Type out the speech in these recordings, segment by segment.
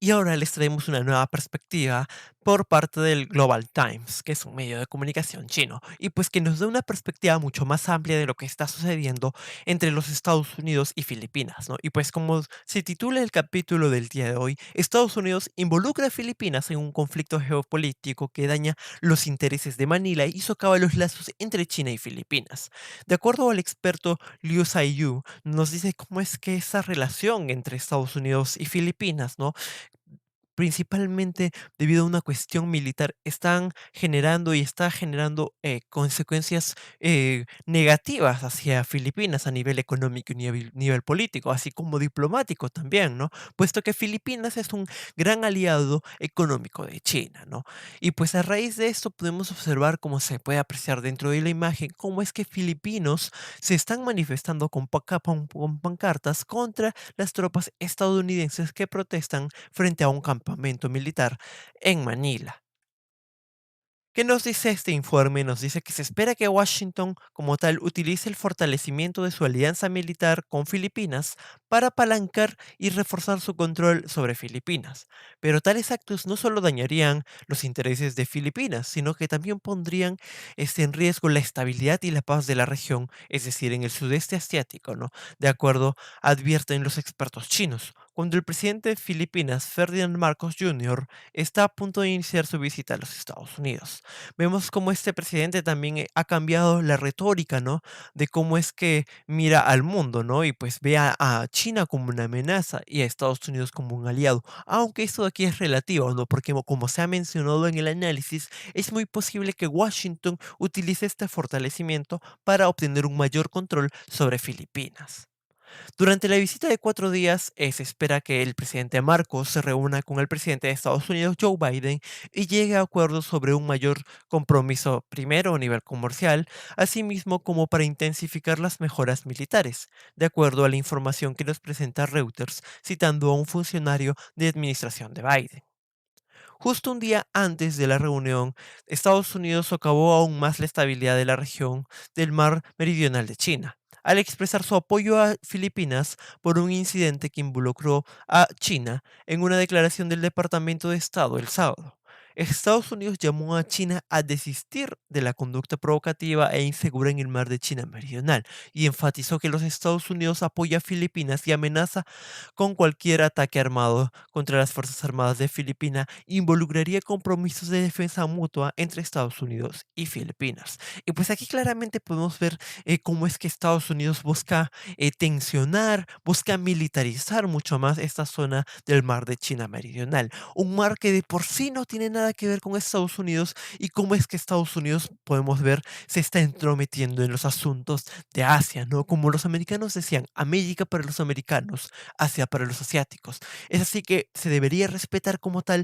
Y ahora les traemos una nueva perspectiva por parte del Global Times, que es un medio de comunicación chino, y pues que nos da una perspectiva mucho más amplia de lo que está sucediendo entre los Estados Unidos y Filipinas, ¿no? Y pues como se titula el capítulo del día de hoy, Estados Unidos involucra a Filipinas en un conflicto geopolítico que daña los intereses de Manila y socava los lazos entre China y Filipinas. De acuerdo al experto Liu Saiyu, nos dice cómo es que esa relación entre Estados Unidos y Filipinas, ¿no? Principalmente debido a una cuestión militar, están generando y está generando consecuencias negativas hacia Filipinas a nivel económico y nivel político, así como diplomático también, ¿no? Puesto que Filipinas es un gran aliado económico de China, ¿no? Y pues a raíz de esto podemos observar cómo se puede apreciar dentro de la imagen cómo es que filipinos se están manifestando con pancartas contra las tropas estadounidenses que protestan frente a un campamento militar en Manila. ¿Qué nos dice este informe? Nos dice que se espera que Washington, como tal, utilice el fortalecimiento de su alianza militar con Filipinas para apalancar y reforzar su control sobre Filipinas. Pero tales actos no solo dañarían los intereses de Filipinas, sino que también pondrían en riesgo la estabilidad y la paz de la región, es decir, en el sudeste asiático, ¿no? De acuerdo, advierten los expertos chinos. Cuando el presidente de Filipinas, Ferdinand Marcos Jr., está a punto de iniciar su visita a los Estados Unidos. Vemos cómo este presidente también ha cambiado la retórica, ¿no? De cómo es que mira al mundo, ¿no? Y pues ve a China como una amenaza y a Estados Unidos como un aliado. Aunque esto de aquí es relativo, ¿no? Porque como se ha mencionado en el análisis, es muy posible que Washington utilice este fortalecimiento para obtener un mayor control sobre Filipinas. Durante la visita de 4 días, se espera que el presidente Marcos se reúna con el presidente de Estados Unidos, Joe Biden, y llegue a acuerdos sobre un mayor compromiso, primero a nivel comercial, así mismo como para intensificar las mejoras militares, de acuerdo a la información que nos presenta Reuters, citando a un funcionario de administración de Biden. Justo un día antes de la reunión, Estados Unidos socavó aún más la estabilidad de la región del mar meridional de China, al expresar su apoyo a Filipinas por un incidente que involucró a China en una declaración del Departamento de Estado el sábado. Estados Unidos llamó a China a desistir de la conducta provocativa e insegura en el mar de China Meridional y enfatizó que los Estados Unidos apoya a Filipinas y amenaza con cualquier ataque armado contra las Fuerzas Armadas de Filipinas involucraría compromisos de defensa mutua entre Estados Unidos y Filipinas. Y pues aquí claramente podemos ver cómo es que Estados Unidos busca tensionar, busca militarizar mucho más esta zona del mar de China Meridional. Un mar que de por sí no tiene nada que ver con Estados Unidos y cómo es que Estados Unidos, podemos ver, se está entrometiendo en los asuntos de Asia, ¿no? Como los americanos decían, América para los americanos, Asia para los asiáticos. Es así que se debería respetar como tal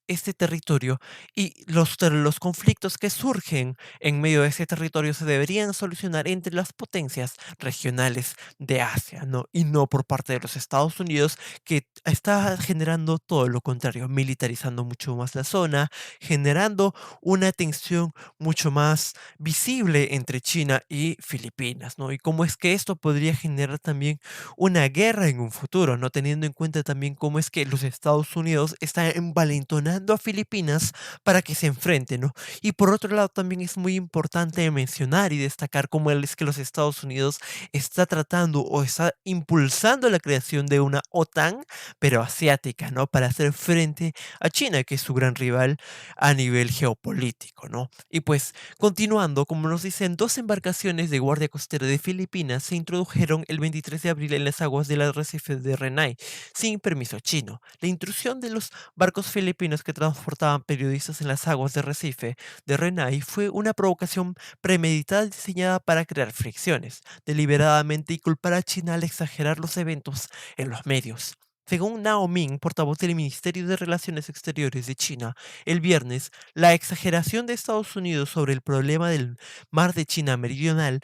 este territorio y los conflictos que surgen en medio de ese territorio se deberían solucionar entre las potencias regionales de Asia, ¿no? Y no por parte de los Estados Unidos, que está generando todo lo contrario, militarizando mucho más la zona, generando una tensión mucho más visible entre China y Filipinas, ¿no? Y cómo es que esto podría generar también una guerra en un futuro, ¿no? Teniendo en cuenta también cómo es que los Estados Unidos están envalentonando a Filipinas para que se enfrenten, ¿no? Y por otro lado, también es muy importante mencionar y destacar cómo es que los Estados Unidos está tratando o está impulsando la creación de una OTAN, pero asiática, ¿no? Para hacer frente a China, que es su gran rival a nivel geopolítico, ¿no? Y pues, continuando, como nos dicen, dos embarcaciones de guardia costera de Filipinas se introdujeron el 23 de abril en las aguas del arrecife de Renai, sin permiso chino. La intrusión de los barcos filipinos que transportaban periodistas en las aguas de Recife de Renai fue una provocación premeditada y diseñada para crear fricciones, deliberadamente y culpar a China al exagerar los eventos en los medios. Según Nao Ming, portavoz del Ministerio de Relaciones Exteriores de China, el viernes, la exageración de Estados Unidos sobre el problema del mar de China Meridional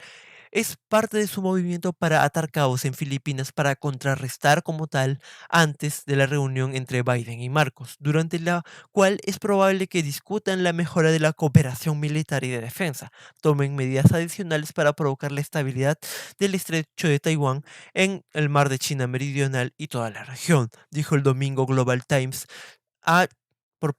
Es parte de su movimiento para atar cabos en Filipinas para contrarrestar como tal antes de la reunión entre Biden y Marcos, durante la cual es probable que discutan la mejora de la cooperación militar y de defensa, tomen medidas adicionales para provocar la estabilidad del estrecho de Taiwán en el mar de China Meridional y toda la región, dijo el domingo Global Times a por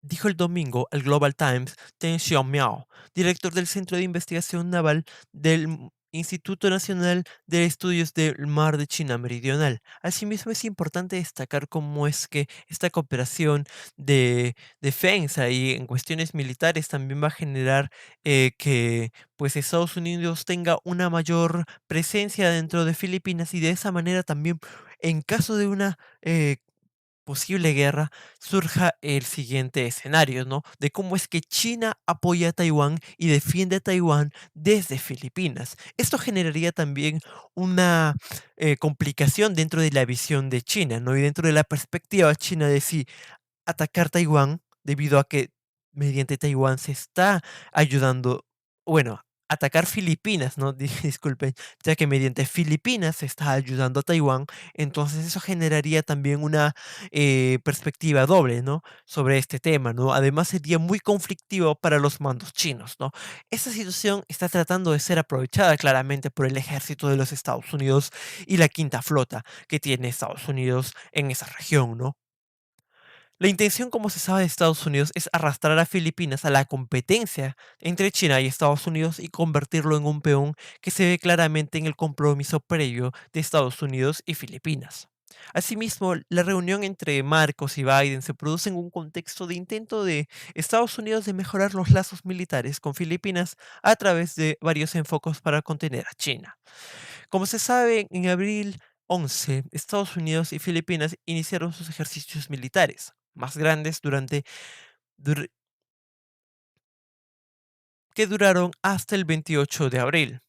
Dijo el domingo al Global Times Deng Xiaomiao, director del Centro de Investigación Naval del Instituto Nacional de Estudios del Mar de China Meridional. Asimismo, es importante destacar cómo es que esta cooperación de defensa y en cuestiones militares también va a generar que pues Estados Unidos tenga una mayor presencia dentro de Filipinas y de esa manera también en caso de una posible guerra, surja el siguiente escenario, ¿no? De cómo es que China apoya a Taiwán y defiende a Taiwán desde Filipinas. Esto generaría también una complicación dentro de la visión de China, ¿no? Y dentro de la perspectiva china de si atacar Taiwán, debido a que mediante Taiwán se está ayudando, bueno, atacar Filipinas, ¿no? Disculpen, ya que mediante Filipinas se está ayudando a Taiwán, entonces eso generaría también una perspectiva doble, ¿no? Sobre este tema, ¿no? Además sería muy conflictivo para los mandos chinos, ¿no? Esta situación está tratando de ser aprovechada claramente por el ejército de los Estados Unidos y la quinta flota que tiene Estados Unidos en esa región, ¿no? La intención, como se sabe, de Estados Unidos es arrastrar a Filipinas a la competencia entre China y Estados Unidos y convertirlo en un peón que se ve claramente en el compromiso previo de Estados Unidos y Filipinas. Asimismo, la reunión entre Marcos y Biden se produce en un contexto de intento de Estados Unidos de mejorar los lazos militares con Filipinas a través de varios enfoques para contener a China. Como se sabe, en abril 11, Estados Unidos y Filipinas iniciaron sus ejercicios militares más grandes dur- que duraron hasta el 28 de abril.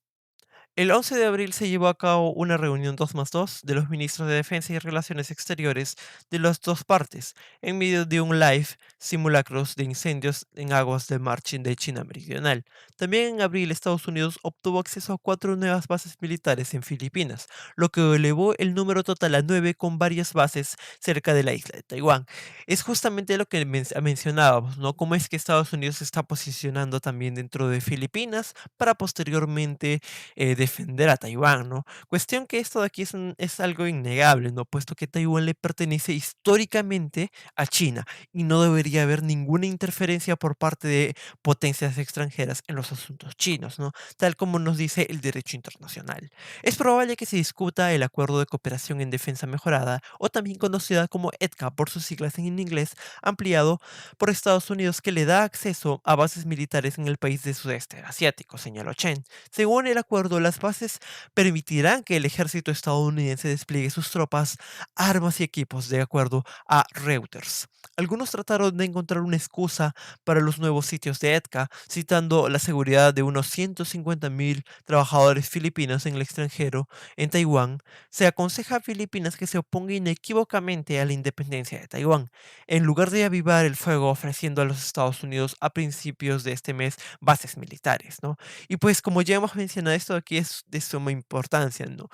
El 11 de abril se llevó a cabo una reunión 2 más 2 de los ministros de Defensa y Relaciones Exteriores de las dos partes, en medio de un live simulacros de incendios en aguas de mar de China Meridional. También en abril Estados Unidos obtuvo acceso a 4 nuevas bases militares en Filipinas, lo que elevó el número total a 9 con varias bases cerca de la isla de Taiwán. Es justamente lo que mencionábamos, ¿no? Cómo es que Estados Unidos se está posicionando también dentro de Filipinas para posteriormente defender a Taiwán, ¿no? Cuestión que esto de aquí es algo innegable, ¿no? Puesto que Taiwán le pertenece históricamente a China y no debería haber ninguna interferencia por parte de potencias extranjeras en los asuntos chinos, ¿no? Tal como nos dice el derecho internacional. Es probable que se discuta el Acuerdo de Cooperación en Defensa Mejorada, o también conocida como EDCA por sus siglas en inglés, ampliado por Estados Unidos, que le da acceso a bases militares en el país de sudeste asiático, señaló Chen. Según el acuerdo, las bases permitirán que el ejército estadounidense despliegue sus tropas, armas y equipos, de acuerdo a Reuters. Algunos trataron de encontrar una excusa para los nuevos sitios de EDCA, citando la seguridad de unos 150.000 trabajadores filipinos en el extranjero. En Taiwán, se aconseja a Filipinas que se oponga inequívocamente a la independencia de Taiwán, en lugar de avivar el fuego ofreciendo a los Estados Unidos a principios de este mes bases militares, ¿no? Y pues como ya hemos mencionado, esto aquí es de suma importancia, ¿no?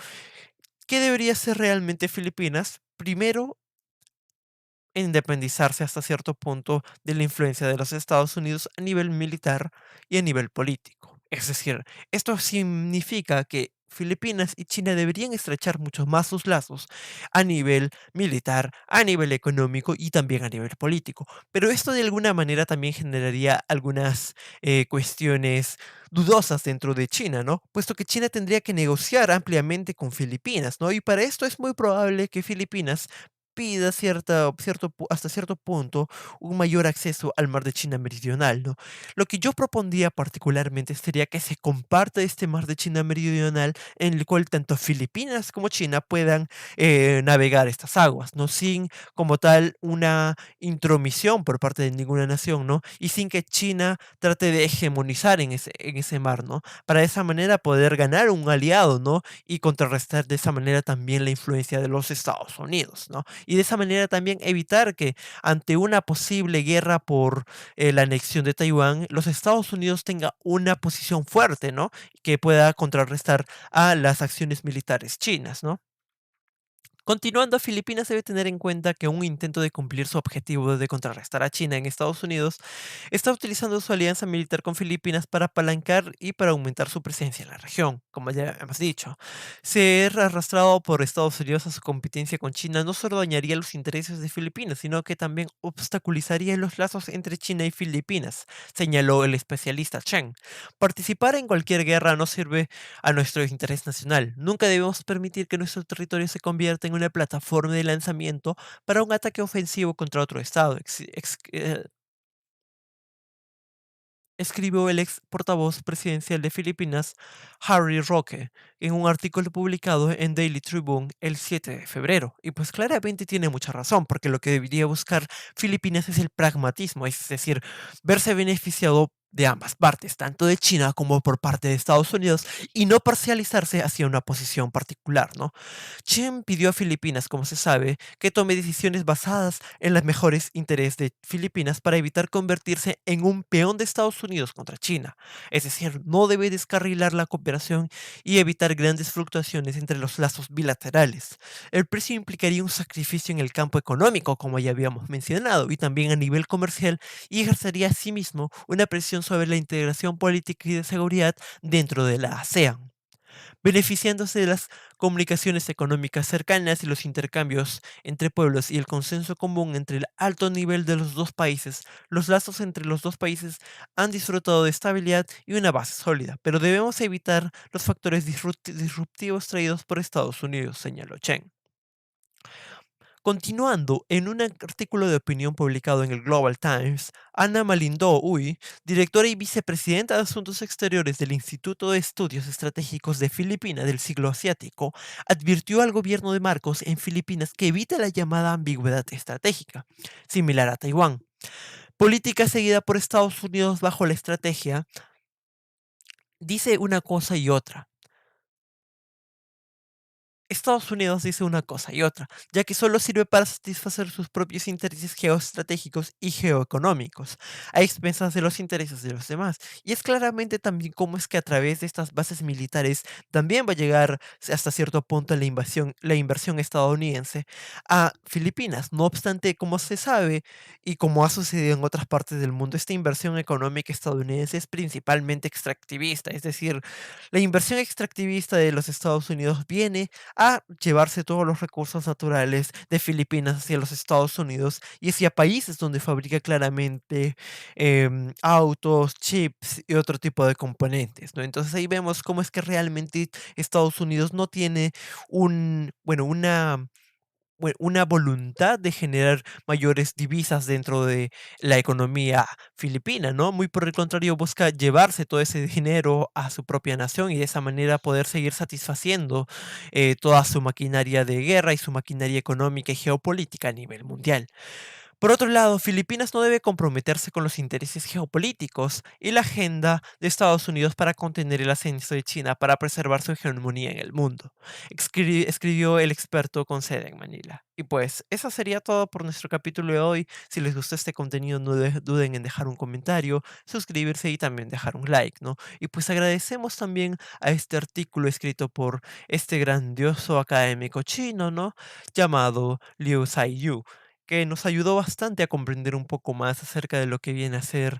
¿Qué debería ser realmente Filipinas? Primero, independizarse hasta cierto punto de la influencia de los Estados Unidos a nivel militar y a nivel político. Es decir, esto significa que Filipinas y China deberían estrechar mucho más sus lazos a nivel militar, a nivel económico y también a nivel político. Pero esto de alguna manera también generaría algunas cuestiones dudosas dentro de China, ¿no? Puesto que China tendría que negociar ampliamente con Filipinas, ¿no? Y para esto es muy probable que Filipinas pida hasta cierto punto un mayor acceso al mar de China Meridional, ¿no? Lo que yo propondría particularmente sería que se comparta este mar de China Meridional en el cual tanto Filipinas como China puedan navegar estas aguas, ¿no? Sin como tal una intromisión por parte de ninguna nación, ¿no? Y sin que China trate de hegemonizar en ese mar, ¿no? Para de esa manera poder ganar un aliado, ¿no? Y contrarrestar de esa manera también la influencia de los Estados Unidos, ¿no? y de esa manera también evitar que ante una posible guerra por la anexión de Taiwán, los Estados Unidos tenga una posición fuerte, ¿no? Que pueda contrarrestar a las acciones militares chinas, ¿no? Continuando, Filipinas debe tener en cuenta que un intento de cumplir su objetivo de contrarrestar a China en Estados Unidos está utilizando su alianza militar con Filipinas para apalancar y para aumentar su presencia en la región, como ya hemos dicho. Ser arrastrado por Estados Unidos a su competencia con China no solo dañaría los intereses de Filipinas, sino que también obstaculizaría los lazos entre China y Filipinas, señaló el especialista Chen. Participar en cualquier guerra no sirve a nuestro interés nacional. Nunca debemos permitir que nuestro territorio se convierta en una plataforma de lanzamiento para un ataque ofensivo contra otro Estado, escribió el ex portavoz presidencial de Filipinas, Harry Roque, en un artículo publicado en Daily Tribune el 7 de febrero. Y pues claramente tiene mucha razón, porque lo que debería buscar Filipinas es el pragmatismo, es decir, verse beneficiado de ambas partes, tanto de China como por parte de Estados Unidos, y no parcializarse hacia una posición particular, ¿no? Chen pidió a Filipinas, como se sabe, que tome decisiones basadas en los mejores intereses de Filipinas para evitar convertirse en un peón de Estados Unidos contra China. Es decir, no debe descarrilar la cooperación y evitar grandes fluctuaciones entre los lazos bilaterales. El precio implicaría un sacrificio en el campo económico, como ya habíamos mencionado, y también a nivel comercial, y ejercería asimismo una presión sobre la integración política y de seguridad dentro de la ASEAN. Beneficiándose de las comunicaciones económicas cercanas y los intercambios entre pueblos y el consenso común entre el alto nivel de los dos países, los lazos entre los dos países han disfrutado de estabilidad y una base sólida, pero debemos evitar los factores disruptivos traídos por Estados Unidos, señaló Chen. Continuando, en un artículo de opinión publicado en el Global Times, Ana Malindó Uy, directora y vicepresidenta de Asuntos Exteriores del Instituto de Estudios Estratégicos de Filipinas del Siglo Asiático, advirtió al gobierno de Marcos en Filipinas que evite la llamada ambigüedad estratégica, similar a Taiwán, política seguida por Estados Unidos bajo la estrategia, dice una cosa y otra. Estados Unidos dice una cosa y otra, ya que solo sirve para satisfacer sus propios intereses geoestratégicos y geoeconómicos, a expensas de los intereses de los demás. Y es claramente también cómo es que a través de estas bases militares también va a llegar hasta cierto punto la inversión estadounidense a Filipinas. No obstante, como se sabe y como ha sucedido en otras partes del mundo, esta inversión económica estadounidense es principalmente extractivista, es decir, la inversión extractivista de los Estados Unidos viene a llevarse todos los recursos naturales de Filipinas hacia los Estados Unidos y hacia países donde fabrica claramente autos, chips y otro tipo de componentes, ¿no? Entonces ahí vemos cómo es que realmente Estados Unidos no tiene una voluntad de generar mayores divisas dentro de la economía filipina, ¿no? Muy por el contrario, busca llevarse todo ese dinero a su propia nación y de esa manera poder seguir satisfaciendo toda su maquinaria de guerra y su maquinaria económica y geopolítica a nivel mundial. Por otro lado, Filipinas no debe comprometerse con los intereses geopolíticos y la agenda de Estados Unidos para contener el ascenso de China para preservar su hegemonía en el mundo, escribió el experto con sede en Manila. Y pues, eso sería todo por nuestro capítulo de hoy. Si les gustó este contenido, no duden en dejar un comentario, suscribirse y también dejar un like, ¿no? Y pues agradecemos también a este artículo escrito por este grandioso académico chino, ¿no? Llamado Liu Zaiyu, que nos ayudó bastante a comprender un poco más acerca de lo que viene a ser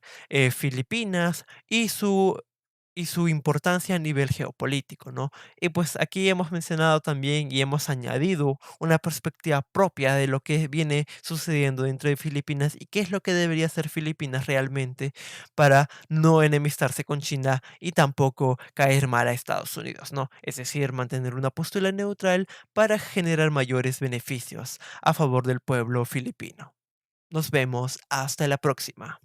Filipinas y su importancia a nivel geopolítico, ¿no? Y pues aquí hemos mencionado también y hemos añadido una perspectiva propia de lo que viene sucediendo dentro de Filipinas y qué es lo que debería hacer Filipinas realmente para no enemistarse con China y tampoco caer mal a Estados Unidos, ¿no? Es decir, mantener una postura neutral para generar mayores beneficios a favor del pueblo filipino. Nos vemos hasta la próxima.